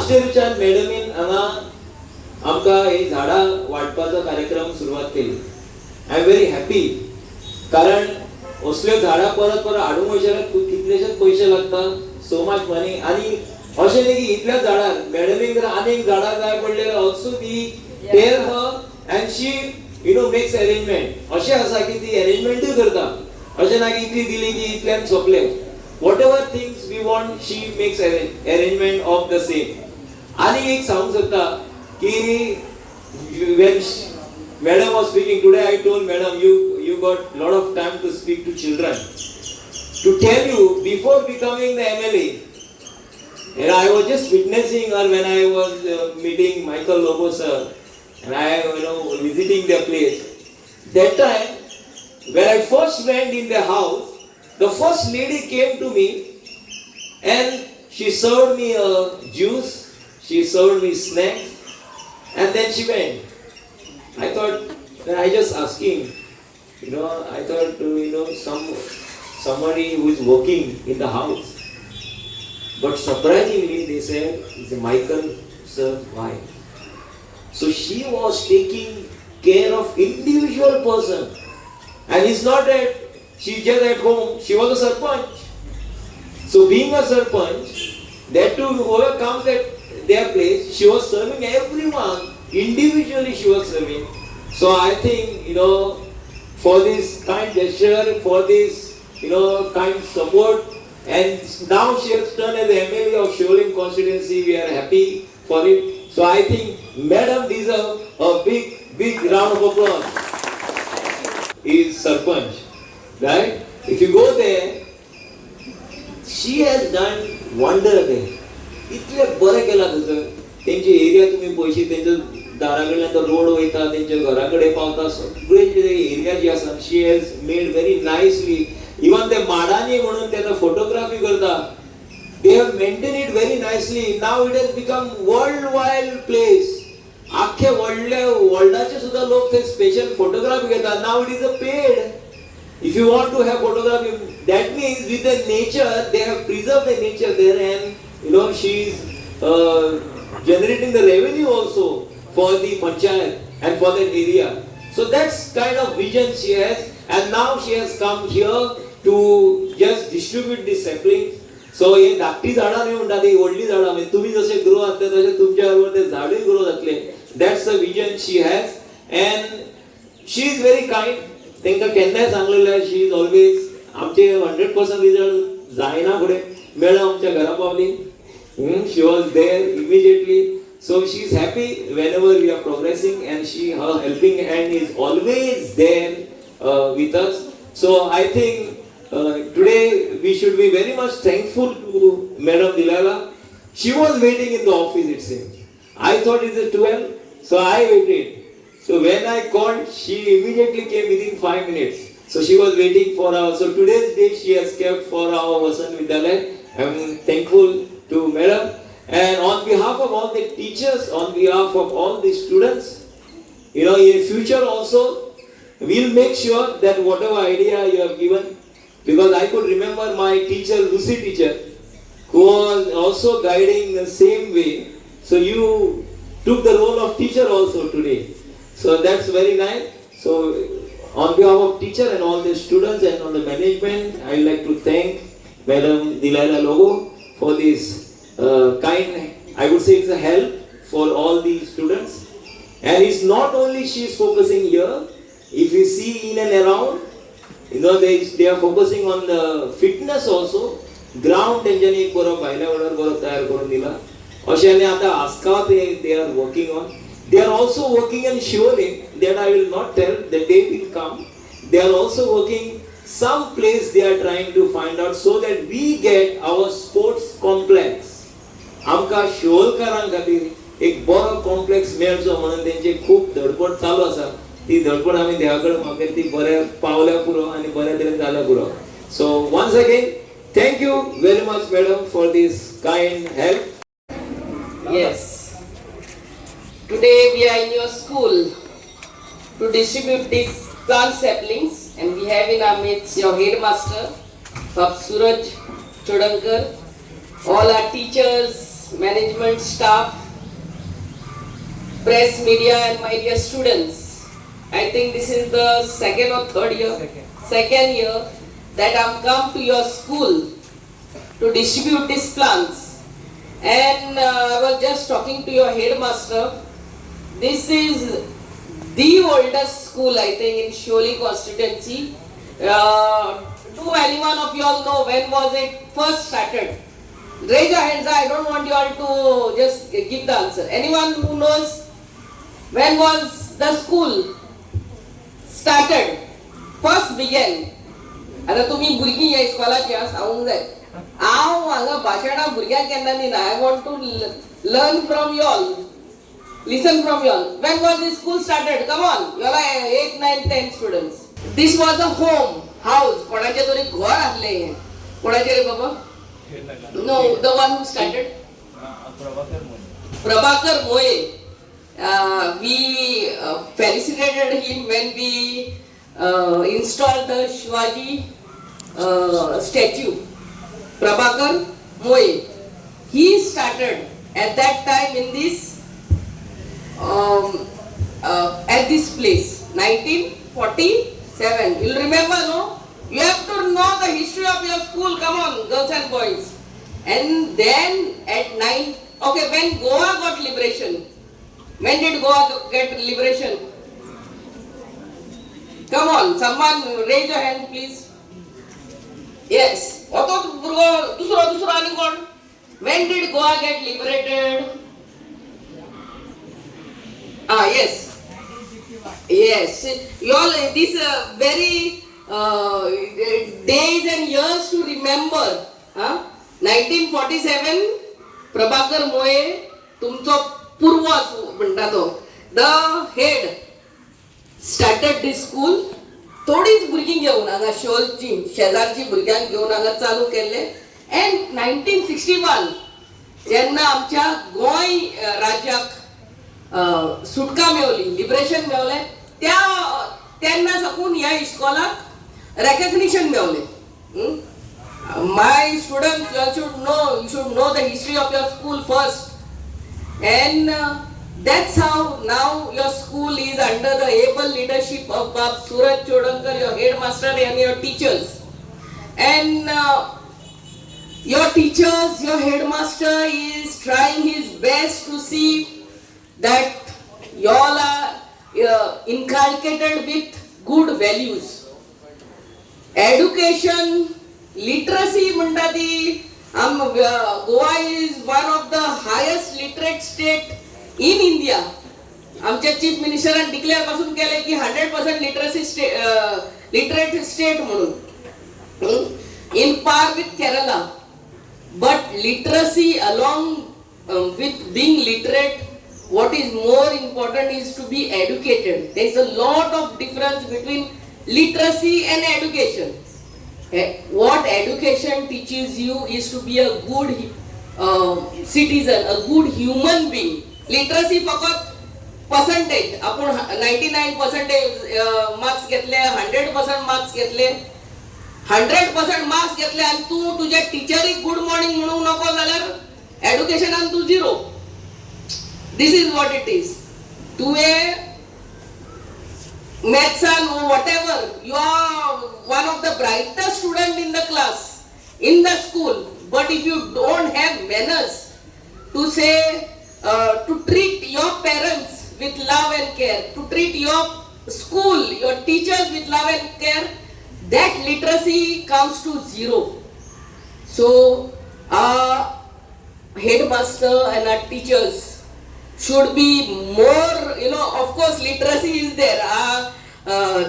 Last इयरच्यान मॅडमीन हांगा आमकां ही झाडां वाटपाचो कार्यक्रम सुरवात केली. आय एम व्हेरी हॅपी, कारण असल्यो झाडां परत परत हाडूंक वयशाल्यार कितलेशेच पयशे लागता, सो मच मनी. आनी अशें न्ही की इतल्या झाडां मॅडमीक जर आनीक झाडां जाय पडलें ऑल्सो ती टेर her and she makes arrangement. अशें आसा की ती अरेंजमेंटूय करता. अशें ना की इतली दिली की इतल्यान सोंपलें. whatever things we want she makes arrangement of the same. आणि एक सांगू शकता की when madam was speaking today, I told madam you got lot of time to speak to children. To tell you, before becoming the MLA, and I was just witnessing her when I was meeting Michael Lobo sir, and I visiting their place. That time when I first went in the house, the first lady came to me and she served me a juice, she served me snacks, and then she went. I thought, I just asking, I thought, somebody who is working in the house. But surprisingly, they said, it's a Michael sir wife. So she was taking care of individual person, and it's not that she's just at home. She was a sarpanch. So being a sarpanch, that too, whoever comes at their place, she was serving everyone. Individually she was serving. So I think, for this kind gesture, for this, kind support, and now she has turned as the MLA of Sholing constituency. We are happy for it. So I think Madam deserves a big round of applause. He is sarpanch. Right? If you go there, she has done wonder there. इतले बरे केला थंयसर. तेंचे area तुम्ही पळयशी, तेंच्या दाराकडल्यान तो road वयता, तेंच्या घराकडे पावता, सगळे एरिया जी आसा she has made very nicely. Even ते माडांनी म्हणून तेका फोटोग्राफी करता, they have maintained it very nicely. Now it has become worldwide place. आख्खे वर्ल्डाचे सुद्धा लोक ते स्पेशल फोटोग्राफी घेतात. Now it is a paid. If you want to have photography, that means with the nature, they have preserved the nature there, and she is generating the revenue also for the panchayat and for that area. So that's kind of vision she has, and now she has come here to just distribute this sapling. So हे धाकटी झाडां न्ही म्हणटा ती व्हडली झाडां, म्हणजे तुम्ही जसे ग्रो जातले तसे तुमच्या बरोबर ते झाडूय ग्रो जातले. That's the vision she has, and she is very kind. तेंका केन्नाय सांगलेलें, शी इज ऑलवेज आमचे 100% रिजल्ट जायना फुडें मॅडम आमच्या घरा पावली. She was there immediately. So she is happy whenever we are progressing, and she her helping hand is always there with us. So I think today we should be very much thankful to madam दिलाला. She was waiting in the office it same. I thought it is 12, so I waited. So when I called, she immediately came within 5 minutes. So she was waiting for us. So today's day she has kept for our Vasant Vidyalaya. I am thankful to Madam. And on behalf of all the teachers, on behalf of all the students, in future also, we'll make sure that whatever idea you have given, because I could remember my teacher, Lucy teacher, who was also guiding the same way. So you took the role of teacher also today. So that's very nice. So on behalf of teacher and all the students and all the management, I would like to thank Madam Dilaila Lobo for this kind, I would say it's a help for all the students. And it's not only she is focusing here. If you see in and around, they are focusing on the fitness also. Ground त्यांच्यानी एक बरो भायल्या वाड्यार बरो तयार करून दिला. अशें आता आस्काव they are working on. They are also working in Sholing, that I will not tell, the day will come. They are also working some place they are trying to find out so that we get our sports complex. आमकां शिवोलकारां खातीर एक बरो complex मेळचो म्हणून तेंची खूब धडपड चालू आसा. ती धडपड आमी देवा कडेन मागता ती बऱ्या पावल्या पुरो आनी बऱ्या तरेन जाल्या पुरो. So once again, thank you very much madam for this kind help. Yes. Today we are in your school to distribute these plant saplings, and we have in our midst your headmaster, Suraj Chodankar, all our teachers, management staff, press, media, and my dear students. I think this is the second or third year, second year that I'm come to your school to distribute these plants. And I was just talking to your headmaster. This is the oldest school, I think, in Sholi constituency. Do anyone of you all know when was it first started? Raise your hands. I don't want you all to just give the answer. Anyone who knows when was the school started? First began. आता तुम्ही भुरगीं ह्या इस्कॉलाची सांगूंक जाय. हांव हांगा भाशणां भुरग्यांक केन्ना दिना. I want to learn from you all. Listen from you all. When was this school started? Come on. You all are 8, 9, 10 students. This was a home, house. कोणाचे तरी घर आसले हे. कोणाचे रे बाबा? No, the one who started. Prabhakar Moye. We felicitated him when we installed the Shivaji statue. Prabhakar Moye. He started at that time in this at this place 1947. You'll remember, no? You have to know the history of your school. Come on, girls and boys. And then at 9, okay, when Goa got liberation, when did Goa get liberation? Come on, someone raise your hand, please. Yes. Dusra ani kon? When did Goa get liberated? Yes. Yes. You all, these very days and years to remember. 1947, Prabhakar Moye, तुमचो पूर्वज म्हणटा तो, the head started this school. थोडीच भुरगीं घेवन हांगा शोलची शेजारची भुरग्यांक घेवन हांगा चालू केल्ले. And 1961 जेन्ना आमच्या गोंय राज्याक सुटका मेवली, लिबरेशन मेवलें, तेन्ना साकून ह्या इस्कॉलाक recognition मेवलें. My students, you should know the history of your school first. And that's how now your school is under the able leadership of Bab Suraj Chodankar, your headmaster and your teachers. And your teachers, your headmaster is trying his best to see that you all are inculcated with good values. Education, literacy, म्हणटा ती, Goa is one of the highest literate state in India. आमच्या chief मिनिस्टरान declare पासून केले की 100% literate state म्हणून. In par with Kerala. But literacy along with being literate, what is more important is to be educated. There is a lot of difference between literacy and education. What education teaches you is to be a good citizen, a good human being. Literacy फकत percentage. आपण 99% marks घेतले, 100% marks घेतले, 100% marks घेतले आणि तू तुझ्या टीचरीक good morning म्हणूंक नको जाल्यार एड्युकेशनान तू zero. This is what it is. तुवें mathsan or whatever, you are one of the brightest student in the class, in the school, but if you don't have manners to say, to treat your parents with love and care, to treat your school, your teachers with love and care, that literacy comes to zero. So our headmaster and our teachers should be more, of course literacy is there,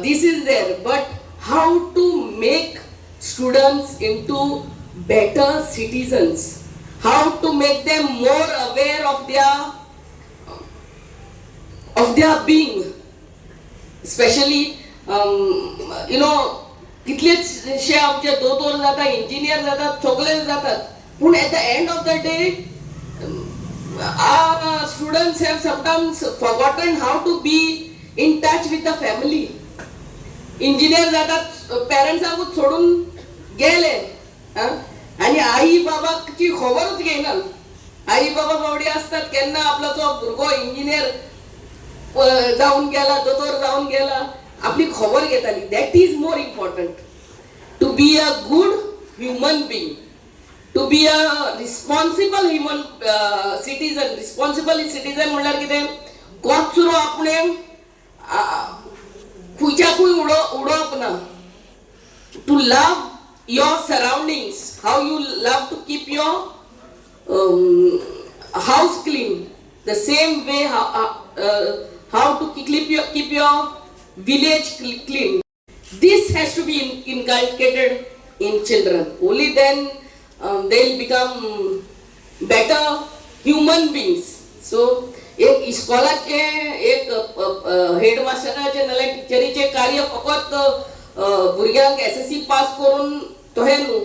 this is there, but how to make students into better citizens, how to make them more aware of their being, especially कितलेशे आमचे दोतोर जाता, engineer जातात, सगळे जातात, पूण at the end of the day our students have sometimes forgotten how to be in touch with the family. Engineer जातात, पेरेंट्सांकूच सोडून गेले आणि आई बाबाची खबरच घेयना. आई बाबा बावडी असतात केन्ना आपलो तो भुरगो इंजिनियर जाऊन गेला, दोतोर जाऊन गेला, आपली खबर घेताली. That is more important. To be a good human being, to be a responsible human citizen. Responsible citizen म्हणल्यार कितें, कोचरो आपणे खुंयच्याकूय उडोवप ना. To love your surroundings, how you love to keep your house clean, the same way how to keep your village clean. This has to be inculcated in children. Only then they'll become better human beings. So एक इस्कॉलाचे एक हेडमास्टराचे नाल्यार टिचरीचे कार्य फकत भुरग्यांक SSC पास करून तो हे न्हू.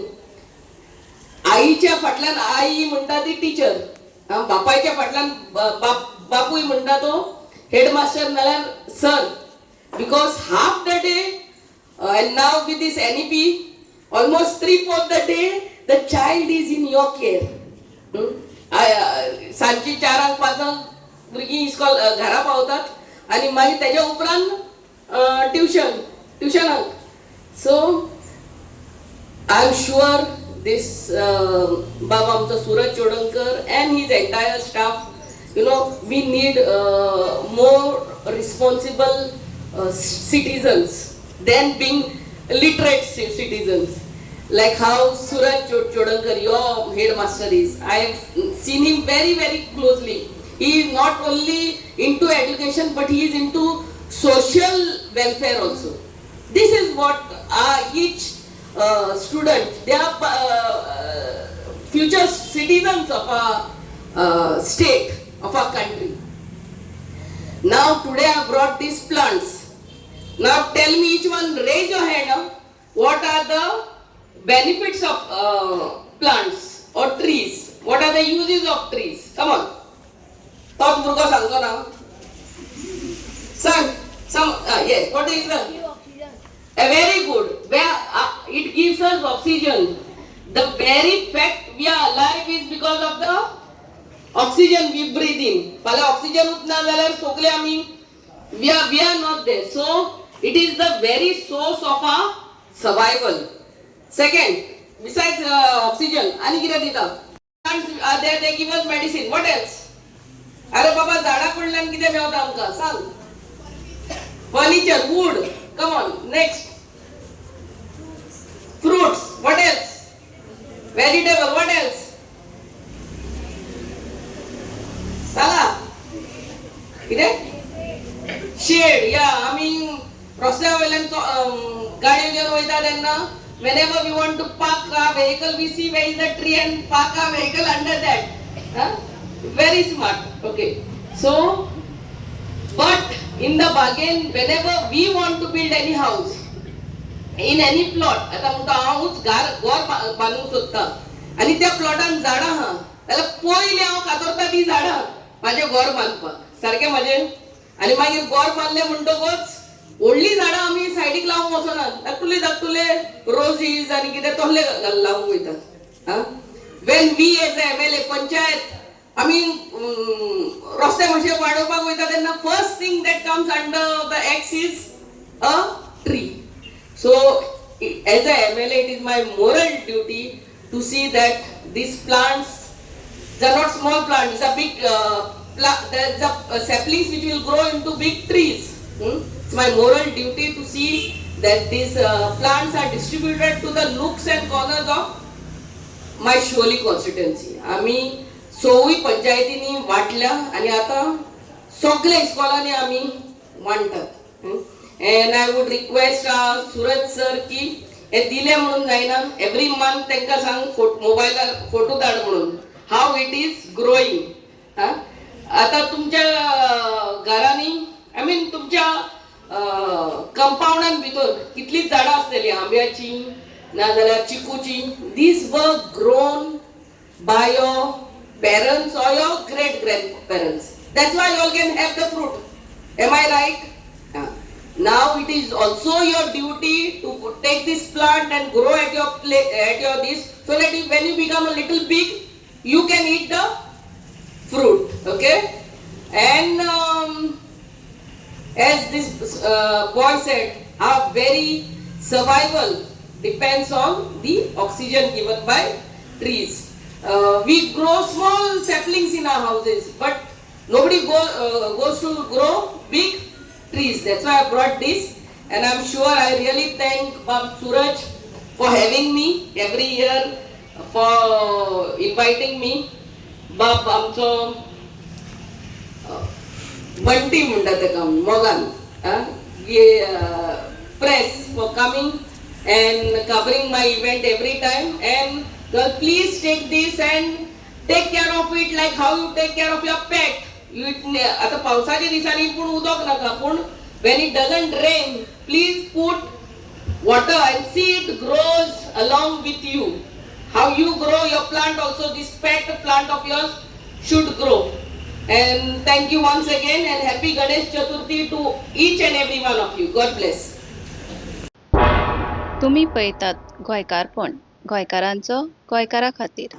आईच्या फाटल्यान आई म्हणटा ती टीचर, बापायच्या फाटल्यान बापूय म्हणटा तो हेडमास्टर नाल्यार sir. Because half the day and now with this NEP almost 3/4 the day the child is in your care. सांजची 4-5 भुरगीं इस्कॉल घरा पावतात आनी मागीर तेज्या उपरांत ट्युशनाक. So I'm sure this Baba Amcha Suraj Chodankar and his entire staff, we need more responsible citizens than being literate citizens. Like how Suraj Chodankar, your headmaster is. I have seen him very, very closely. He is not only into education, but he is into social welfare also. This is what each student, they are future citizens of our state, of our country. Now today I brought these plants. Now tell me, each one, raise your hand up. What are the benefits of plants or trees? What are the uses of trees? Come on. Talk Burgo Sango now. Yes, what is that? Very good. Where it gives us oxygen. The very fact we are alive is because of the oxygen we breathe in. Pale oxygen utna zalar sokle ami. We are not there. So it is the very source of our survival. Second, besides oxygen, ani kira dita. Plants are there, they give us medicine. What else? Are baba झाडा पडल्यान कितें मेवता आमकां सांग. Furniture, wood. Come on, next. Fruits, what else? Vegetable, what else? Salad. Shade, yeah. I mean, गाडी घेऊन वयता तेन्ना whenever we want to park our vehicle, we see where is the tree and park our vehicle under that. Very smart. Okay. So, but in the bargain, whenever we want to build any house, in any plot, आता म्हणतो हांवूच घर बांदूंक सोदता आनी त्या प्लॉटान झाडां आहा जाल्यार पयलीं हांव कातरता ती झाडां म्हाजें घर बांदपाक. सारकें म्हाजें. आनी मागीर घर बांदलें म्हणटकच व्हडलीं झाडां आमी सायडीक लावंक वचनात. धाकटुले रोजीस आनी कितें तसले लावंक वयतात. When we as a MLA panchayat आमी रस्ते मातशे वाडोवपाक वयता तेन्ना first thing that comes under the axe is a tree. So, as a MLA, it is my moral duty to see that these plants, they are not small plants, it's a big there's a saplings which will grow into big trees. It's my moral duty to see that these plants are distributed to the nooks and corners of my Sholi constituency. आम्ही 16 पंचायतींनी वाटल्या आणि आता सगळ्या इस्कॉलांनी आम्ही वांटतात. And I would request Suraj sir की हे दिले म्हणून जायना. Every month त्यांका सांग मोबाईलवर फोटो धाड म्हणून. How it is growing. आता तुमच्या घरांनी I mean तुमच्या कंपाऊंडान भितर कितलीच झाडां आसतली आंब्याची नाजाल्यार चिकूची. These were grown by your parents or your great grandparents. That's why you all can have the fruit. Am I right? Now it is also your duty to take this plant and grow at your this, so that when you become a little big, you can eat the fruit. Okay, and as this boy said, our very survival depends on the oxygen given by trees. We grow small saplings in our houses, but nobody goes to grow big trees. That's why I brought this, and I'm sure I really thank Bab Suraj for having me every year, for inviting me. Bab आमचो बंटी म्हणटा तेका मोगान press for coming and covering my event every time. And girl, please take this and take care of it like how you take care of your pet. आता पावसाच्या दिसांनी पूण उदक नाका, पूण when it doesn't rain, please put water and see it grows along with you. How you grow your plant, also this pet plant of yours should grow. And thank you once again, and happy Ganesh Chaturthi to each and every one of you. God bless. तुम्ही पळयतात गोंयकारपण, गोंयकारांचो गोंयकारा खातीर.